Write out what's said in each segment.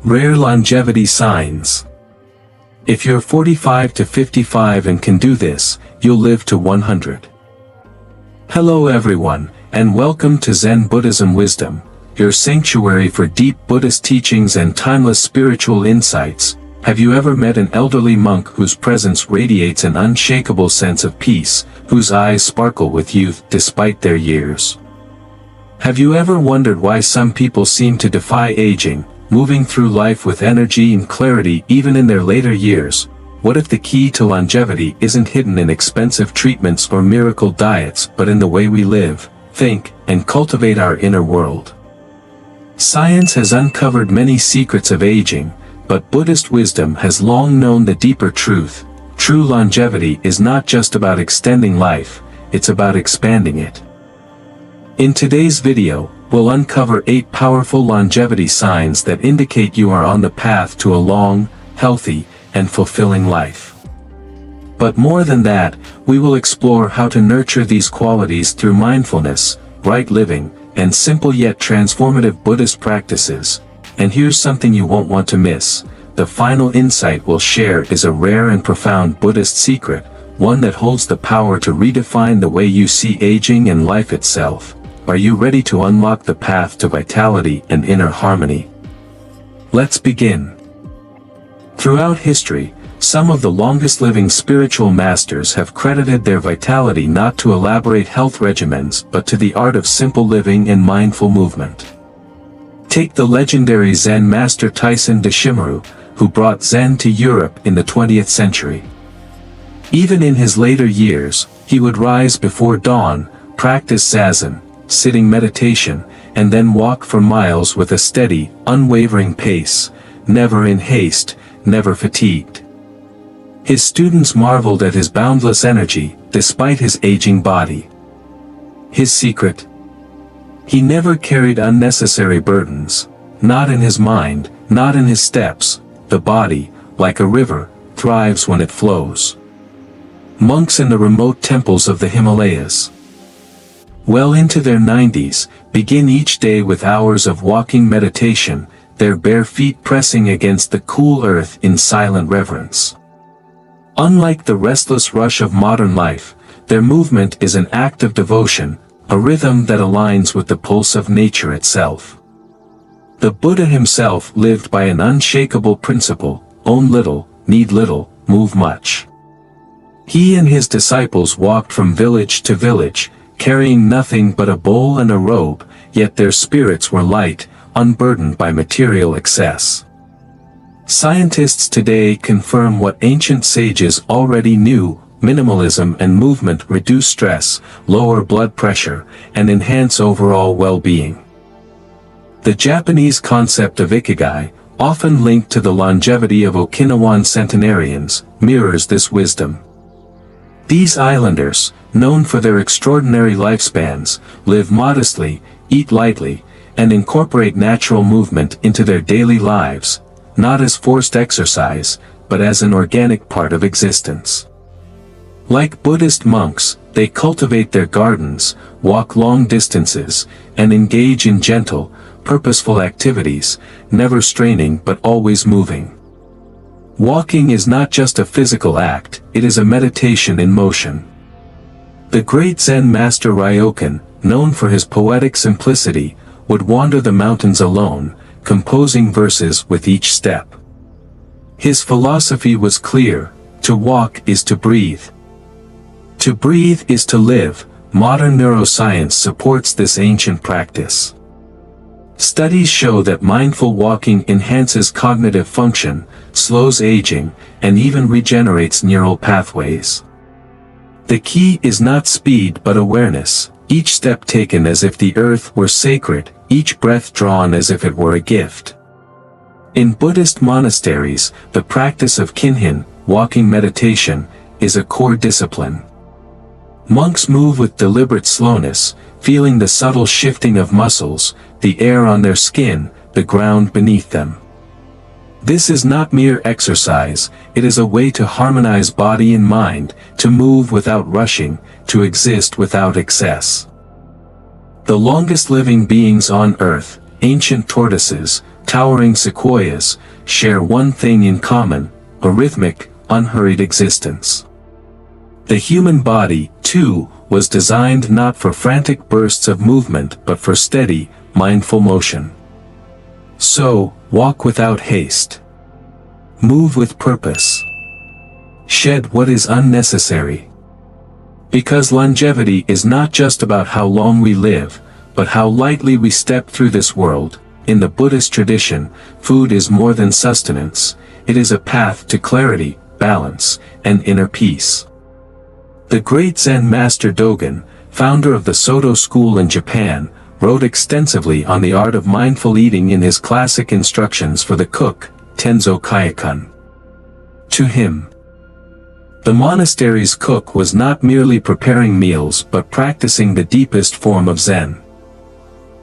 Rare longevity signs. If you're 45 to 55 and can do this, you'll live to 100. Hello everyone, and welcome to Zen Buddhism Wisdom, your sanctuary for deep Buddhist teachings and timeless spiritual insights. Have you ever met an elderly monk whose presence radiates an unshakable sense of peace, whose eyes sparkle with youth despite their years? Have you ever wondered why some people seem to defy aging, moving through life with energy and clarity even in their later years? What if the key to longevity isn't hidden in expensive treatments or miracle diets but in the way we live, think, and cultivate our inner world? Science has uncovered many secrets of aging, but Buddhist wisdom has long known the deeper truth. True longevity is not just about extending life, it's about expanding it. In today's video, we'll uncover 8 powerful longevity signs that indicate you are on the path to a long, healthy, and fulfilling life. But more than that, we will explore how to nurture these qualities through mindfulness, right living, and simple yet transformative Buddhist practices. And here's something you won't want to miss. The final insight we'll share is a rare and profound Buddhist secret, one that holds the power to redefine the way you see aging and life itself. Are you ready to unlock the path to vitality and inner harmony? Let's begin. Throughout history, some of the longest-living spiritual masters have credited their vitality not to elaborate health regimens but to the art of simple living and mindful movement. Take the legendary Zen master Taisen Deshimaru, who brought Zen to Europe in the 20th century. Even in his later years, he would rise before dawn, practice zazen, sitting meditation, and then walk for miles with a steady, unwavering pace, never in haste, never fatigued. His students marveled at his boundless energy, despite his aging body. His secret? He never carried unnecessary burdens, not in his mind, not in his steps. The body, like a river, thrives when it flows. Monks in the remote temples of the Himalayas, well into their 90s, begin each day with hours of walking meditation, their bare feet pressing against the cool earth in silent reverence. Unlike the restless rush of modern life, their movement is an act of devotion, a rhythm that aligns with the pulse of nature itself. The Buddha himself lived by an unshakable principle: own little, need little, move much. He and his disciples walked from village to village, carrying nothing but a bowl and a robe, yet their spirits were light, unburdened by material excess. Scientists today confirm what ancient sages already knew: minimalism and movement reduce stress, lower blood pressure, and enhance overall well-being. The Japanese concept of ikigai, often linked to the longevity of Okinawan centenarians, mirrors this wisdom. These islanders, known for their extraordinary lifespans, live modestly, eat lightly, and incorporate natural movement into their daily lives, not as forced exercise, but as an organic part of existence. Like Buddhist monks, they cultivate their gardens, walk long distances, and engage in gentle, purposeful activities, never straining but always moving. Walking is not just a physical act, it is a meditation in motion. The great Zen master Ryokan, known for his poetic simplicity, would wander the mountains alone, composing verses with each step. His philosophy was clear: to walk is to breathe. To breathe is to live. Modern neuroscience supports this ancient practice. Studies show that mindful walking enhances cognitive function, slows aging, and even regenerates neural pathways. The key is not speed but awareness, each step taken as if the earth were sacred, each breath drawn as if it were a gift. In Buddhist monasteries, the practice of kinhin, walking meditation, is a core discipline. Monks move with deliberate slowness, feeling the subtle shifting of muscles, the air on their skin, the ground beneath them. This is not mere exercise, it is a way to harmonize body and mind, to move without rushing, to exist without excess. The longest living beings on earth, ancient tortoises, towering sequoias, share one thing in common: a rhythmic, unhurried existence. The human body, too, was designed not for frantic bursts of movement but for steady, mindful motion. So, walk without haste. Move with purpose. Shed what is unnecessary. Because longevity is not just about how long we live, but how lightly we step through this world. In the Buddhist tradition, food is more than sustenance, it is a path to clarity, balance, and inner peace. The great Zen master Dogen, founder of the Soto school in Japan, wrote extensively on the art of mindful eating in his classic instructions for the cook, Tenzo Kyokun. To him, the monastery's cook was not merely preparing meals but practicing the deepest form of Zen.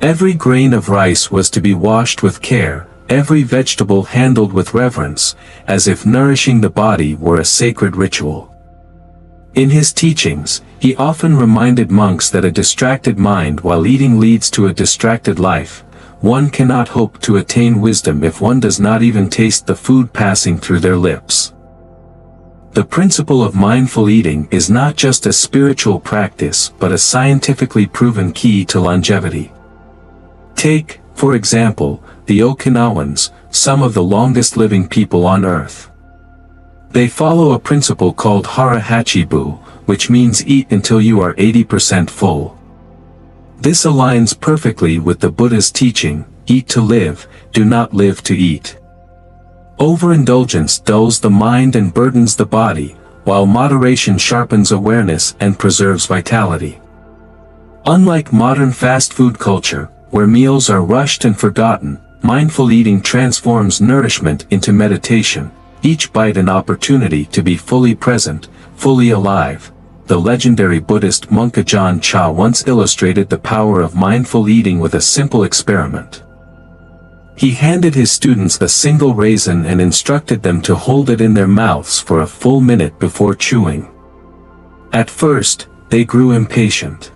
Every grain of rice was to be washed with care, every vegetable handled with reverence, as if nourishing the body were a sacred ritual. In his teachings, he often reminded monks that a distracted mind while eating leads to a distracted life. One cannot hope to attain wisdom if one does not even taste the food passing through their lips. The principle of mindful eating is not just a spiritual practice but a scientifically proven key to longevity. Take, for example, the Okinawans, some of the longest living people on Earth. They follow a principle called hara hachibu, which means eat until you are 80% full. This aligns perfectly with the Buddha's teaching, eat to live, do not live to eat. Overindulgence dulls the mind and burdens the body, while moderation sharpens awareness and preserves vitality. Unlike modern fast food culture, where meals are rushed and forgotten, mindful eating transforms nourishment into meditation, each bite an opportunity to be fully present, fully alive. The legendary Buddhist monk Ajahn Chah once illustrated the power of mindful eating with a simple experiment. He handed his students a single raisin and instructed them to hold it in their mouths for a full minute before chewing. At first, they grew impatient.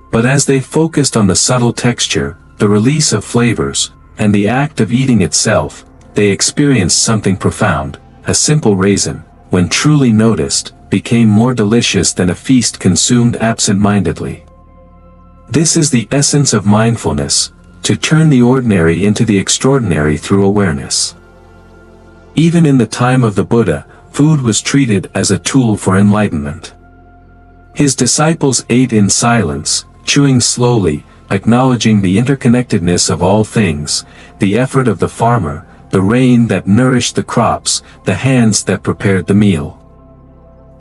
But as they focused on the subtle texture, the release of flavors, and the act of eating itself, they experienced something profound. A simple raisin, when truly noticed, became more delicious than a feast consumed absent-mindedly. This is the essence of mindfulness, to turn the ordinary into the extraordinary through awareness. Even in the time of the Buddha, food was treated as a tool for enlightenment. His disciples ate in silence, chewing slowly, acknowledging the interconnectedness of all things, the effort of the farmer, the rain that nourished the crops, the hands that prepared the meal.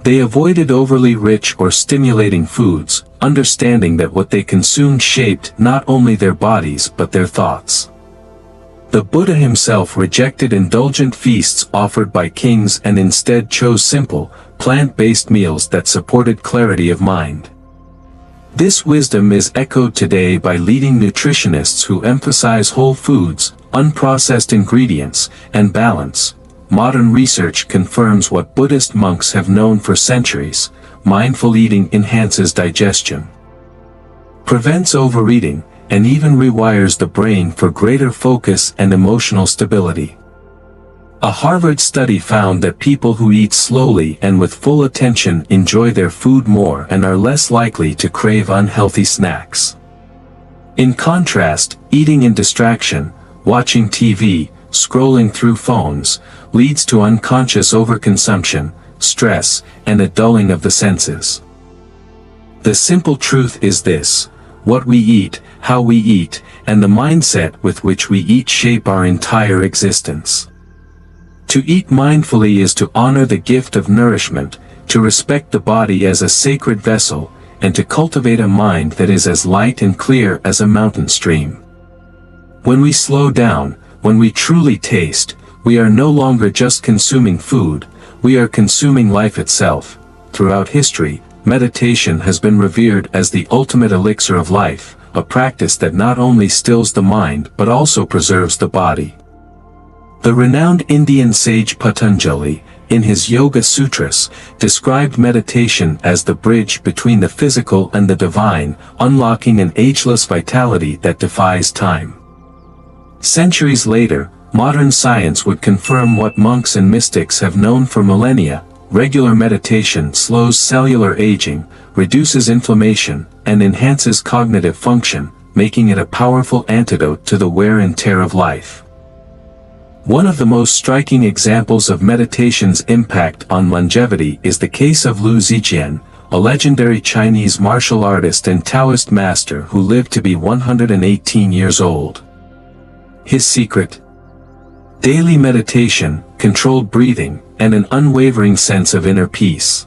They avoided overly rich or stimulating foods, understanding that what they consumed shaped not only their bodies but their thoughts. The Buddha himself rejected indulgent feasts offered by kings and instead chose simple, plant-based meals that supported clarity of mind. This wisdom is echoed today by leading nutritionists who emphasize whole foods, unprocessed ingredients, and balance. Modern research confirms what Buddhist monks have known for centuries: mindful eating enhances digestion, prevents overeating, and even rewires the brain for greater focus and emotional stability. A Harvard study found that people who eat slowly and with full attention enjoy their food more and are less likely to crave unhealthy snacks. In contrast, eating in distraction, watching TV, scrolling through phones, leads to unconscious overconsumption, stress, and a dulling of the senses. The simple truth is this: what we eat, how we eat, and the mindset with which we eat shape our entire existence. To eat mindfully is to honor the gift of nourishment, to respect the body as a sacred vessel, and to cultivate a mind that is as light and clear as a mountain stream. When we slow down, when we truly taste, we are no longer just consuming food, we are consuming life itself. Throughout history, meditation has been revered as the ultimate elixir of life, a practice that not only stills the mind but also preserves the body. The renowned Indian sage Patanjali, in his Yoga Sutras, described meditation as the bridge between the physical and the divine, unlocking an ageless vitality that defies time. Centuries later, modern science would confirm what monks and mystics have known for millennia: regular meditation slows cellular aging, reduces inflammation, and enhances cognitive function, making it a powerful antidote to the wear and tear of life. One of the most striking examples of meditation's impact on longevity is the case of Liu Zijian, a legendary Chinese martial artist and Taoist master who lived to be 118 years old. His secret? Daily meditation, controlled breathing, and an unwavering sense of inner peace.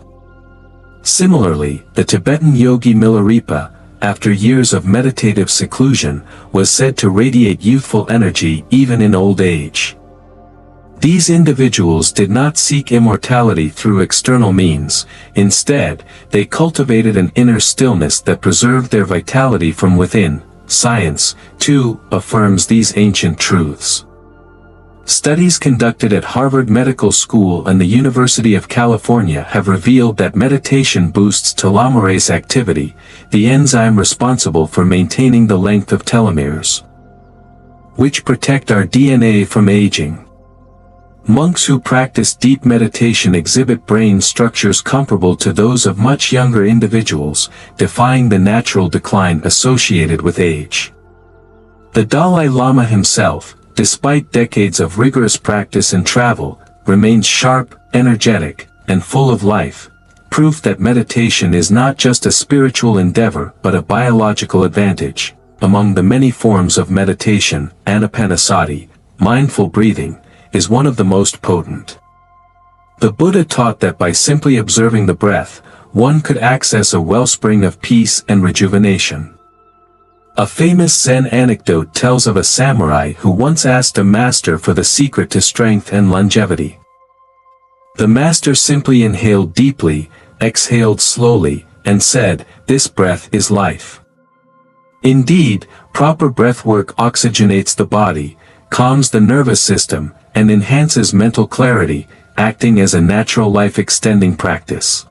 Similarly, the Tibetan yogi Milarepa, after years of meditative seclusion, was said to radiate youthful energy even in old age. These individuals did not seek immortality through external means. Instead, they cultivated an inner stillness that preserved their vitality from within. Science, too, affirms these ancient truths. Studies conducted at Harvard Medical School and the University of California have revealed that meditation boosts telomerase activity, the enzyme responsible for maintaining the length of telomeres, which protect our DNA from aging. Monks who practice deep meditation exhibit brain structures comparable to those of much younger individuals, defying the natural decline associated with age. The Dalai Lama himself, despite decades of rigorous practice and travel, remains sharp, energetic, and full of life, proof that meditation is not just a spiritual endeavor but a biological advantage. Among the many forms of meditation, anapanasati, mindful breathing, is one of the most potent. The Buddha taught that by simply observing the breath, one could access a wellspring of peace and rejuvenation. A famous Zen anecdote tells of a samurai who once asked a master for the secret to strength and longevity. The master simply inhaled deeply, exhaled slowly, and said, "This breath is life." Indeed, proper breathwork oxygenates the body, calms the nervous system, and enhances mental clarity, acting as a natural life-extending practice.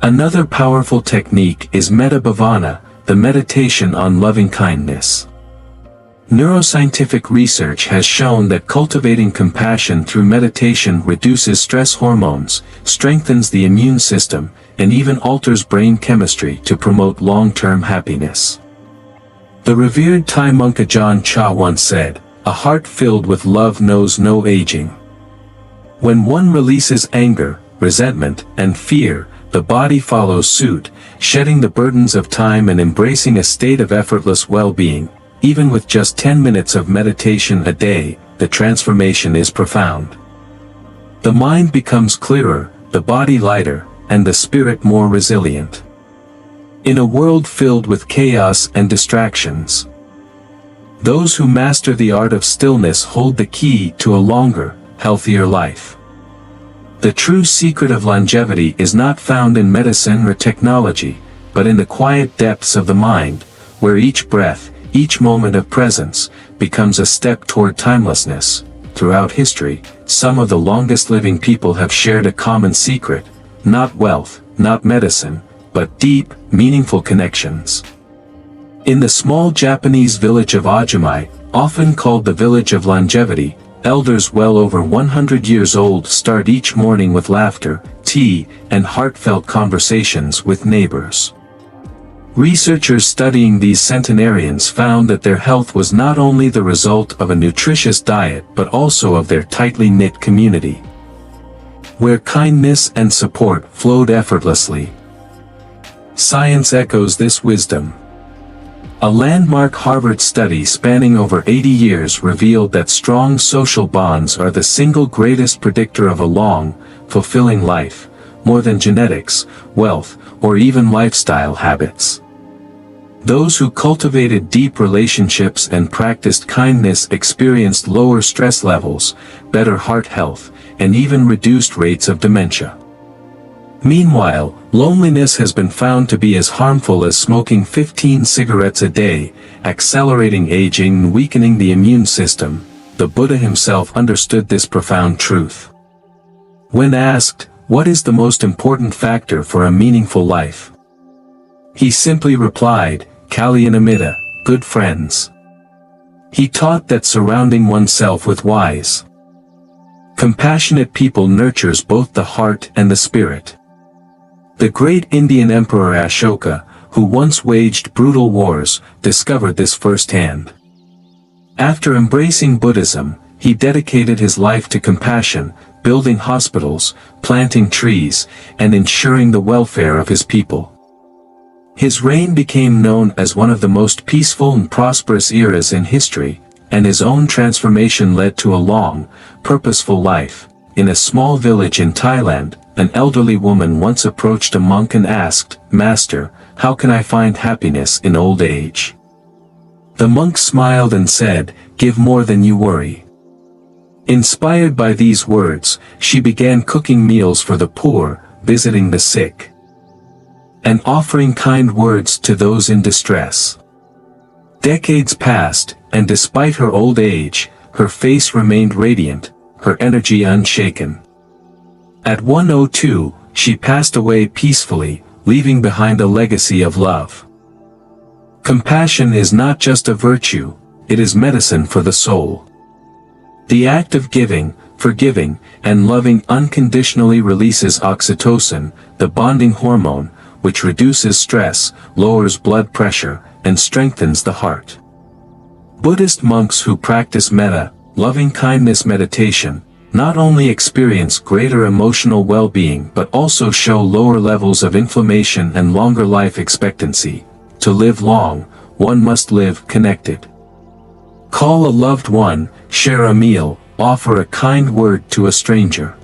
Another powerful technique is metta bhavana, the meditation on loving-kindness. Neuroscientific research has shown that cultivating compassion through meditation reduces stress hormones, strengthens the immune system, and even alters brain chemistry to promote long-term happiness. The revered Thai monk Ajahn Chah once said, "A heart filled with love knows no aging." When one releases anger, resentment, and fear, the body follows suit, shedding the burdens of time and embracing a state of effortless well-being. Even with just 10 minutes of meditation a day, the transformation is profound. The mind becomes clearer, the body lighter, and the spirit more resilient. In a world filled with chaos and distractions, those who master the art of stillness hold the key to a longer, healthier life. The true secret of longevity is not found in medicine or technology, but in the quiet depths of the mind, where each breath, each moment of presence, becomes a step toward timelessness. Throughout history, some of the longest living people have shared a common secret: not wealth, not medicine, but deep, meaningful connections. In the small Japanese village of Ajumai, often called the village of longevity, elders well over 100 years old start each morning with laughter, tea, and heartfelt conversations with neighbors. Researchers studying these centenarians found that their health was not only the result of a nutritious diet but also of their tightly knit community, where kindness and support flowed effortlessly. Science echoes this wisdom. A landmark Harvard study spanning over 80 years revealed that strong social bonds are the single greatest predictor of a long, fulfilling life, more than genetics, wealth, or even lifestyle habits. Those who cultivated deep relationships and practiced kindness experienced lower stress levels, better heart health, and even reduced rates of dementia. Meanwhile, loneliness has been found to be as harmful as smoking 15 cigarettes a day, accelerating aging and weakening the immune system. The Buddha himself understood this profound truth. When asked, "What is the most important factor for a meaningful life?" he simply replied, "Kalyanamitta, good friends." He taught that surrounding oneself with wise, compassionate people nurtures both the heart and the spirit. The great Indian Emperor Ashoka, who once waged brutal wars, discovered this firsthand. After embracing Buddhism, he dedicated his life to compassion, building hospitals, planting trees, and ensuring the welfare of his people. His reign became known as one of the most peaceful and prosperous eras in history, and his own transformation led to a long, purposeful life. In a small village in Thailand, an elderly woman once approached a monk and asked, "Master, how can I find happiness in old age?" The monk smiled and said, "Give more than you worry." Inspired by these words, she began cooking meals for the poor, visiting the sick, and offering kind words to those in distress. Decades passed, and despite her old age, her face remained radiant, her energy unshaken. At 102, she passed away peacefully, leaving behind a legacy of love. Compassion is not just a virtue, it is medicine for the soul. The act of giving, forgiving, and loving unconditionally releases oxytocin, the bonding hormone, which reduces stress, lowers blood pressure, and strengthens the heart. Buddhist monks who practice metta, loving-kindness meditation, not only experience greater emotional well-being but also show lower levels of inflammation and longer life expectancy. To live long, one must live connected. Call a loved one, share a meal, offer a kind word to a stranger.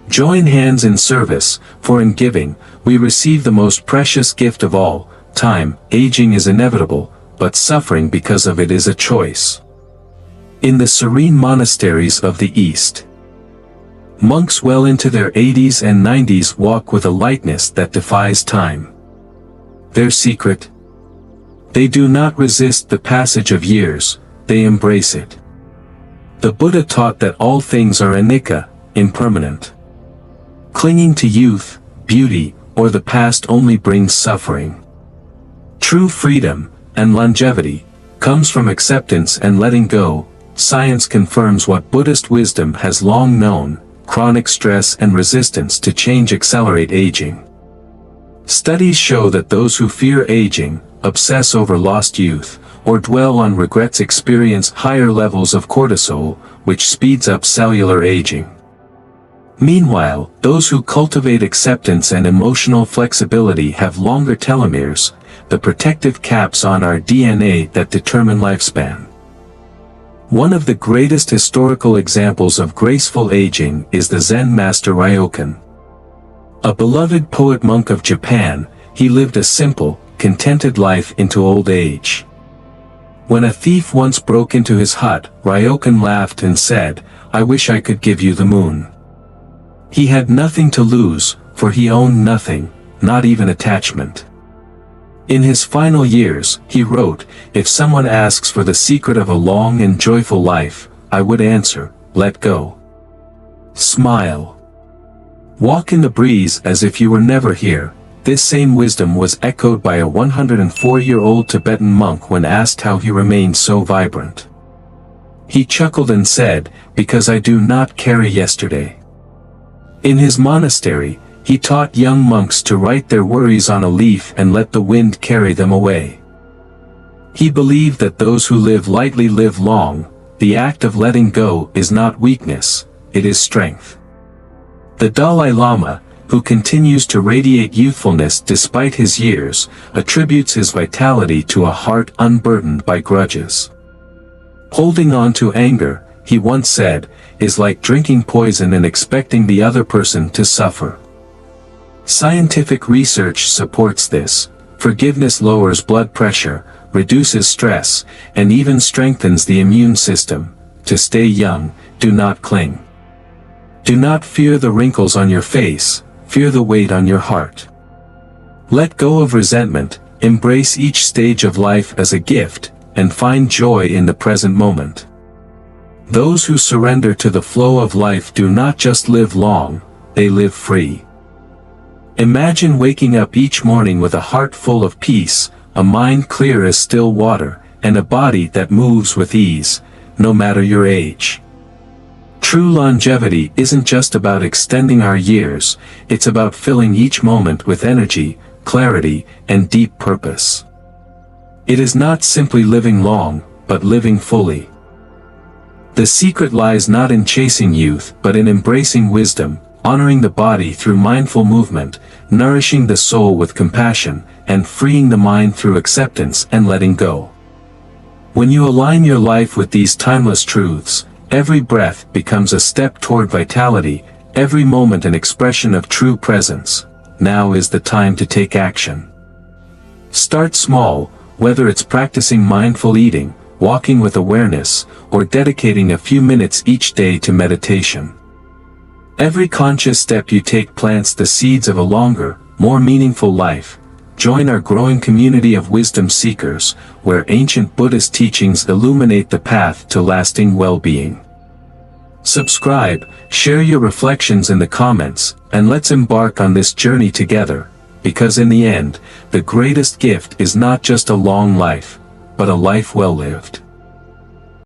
Join hands in service, for in giving, we receive the most precious gift of all, time. Aging is inevitable, but suffering because of it is a choice. In the serene monasteries of the East, monks well into their 80s and 90s walk with a lightness that defies time. Their secret? They do not resist the passage of years, they embrace it. The Buddha taught that all things are anicca, impermanent. Clinging to youth, beauty, or the past only brings suffering. True freedom, and longevity, comes from acceptance and letting go. Science confirms what Buddhist wisdom has long known: chronic stress and resistance to change accelerate aging. Studies show that those who fear aging, obsess over lost youth, or dwell on regrets experience higher levels of cortisol, which speeds up cellular aging. Meanwhile, those who cultivate acceptance and emotional flexibility have longer telomeres, the protective caps on our DNA that determine lifespan. One of the greatest historical examples of graceful aging is the Zen master Ryokan. A beloved poet monk of Japan, he lived a simple, contented life into old age. When a thief once broke into his hut, Ryokan laughed and said, "I wish I could give you the moon." He had nothing to lose, for he owned nothing, not even attachment. In his final years, he wrote, "If someone asks for the secret of a long and joyful life, I would answer, let go. Smile. Walk in the breeze as if you were never here." This same wisdom was echoed by a 104-year-old Tibetan monk when asked how he remained so vibrant. He chuckled and said, "Because I do not carry yesterday." In his monastery, he taught young monks to write their worries on a leaf and let the wind carry them away. He believed that those who live lightly live long. The act of letting go is not weakness, it is strength. The Dalai Lama, who continues to radiate youthfulness despite his years, attributes his vitality to a heart unburdened by grudges. Holding on to anger, he once said, is like drinking poison and expecting the other person to suffer. Scientific research supports this. Forgiveness lowers blood pressure, reduces stress, and even strengthens the immune system. To stay young, do not cling. Do not fear the wrinkles on your face, fear the weight on your heart. Let go of resentment, embrace each stage of life as a gift, and find joy in the present moment. Those who surrender to the flow of life do not just live long, they live free. Imagine waking up each morning with a heart full of peace, a mind clear as still water, and a body that moves with ease, no matter your age. True longevity isn't just about extending our years, it's about filling each moment with energy, clarity, and deep purpose. It is not simply living long, but living fully. The secret lies not in chasing youth, but in embracing wisdom, honoring the body through mindful movement, nourishing the soul with compassion, and freeing the mind through acceptance and letting go. When you align your life with these timeless truths, every breath becomes a step toward vitality, every moment an expression of true presence. Now is the time to take action. Start small, whether it's practicing mindful eating, walking with awareness, or dedicating a few minutes each day to meditation. Every conscious step you take plants the seeds of a longer, more meaningful life. Join our growing community of wisdom seekers, where ancient Buddhist teachings illuminate the path to lasting well-being. Subscribe, share your reflections in the comments, and let's embark on this journey together, because in the end, the greatest gift is not just a long life, but a life well lived.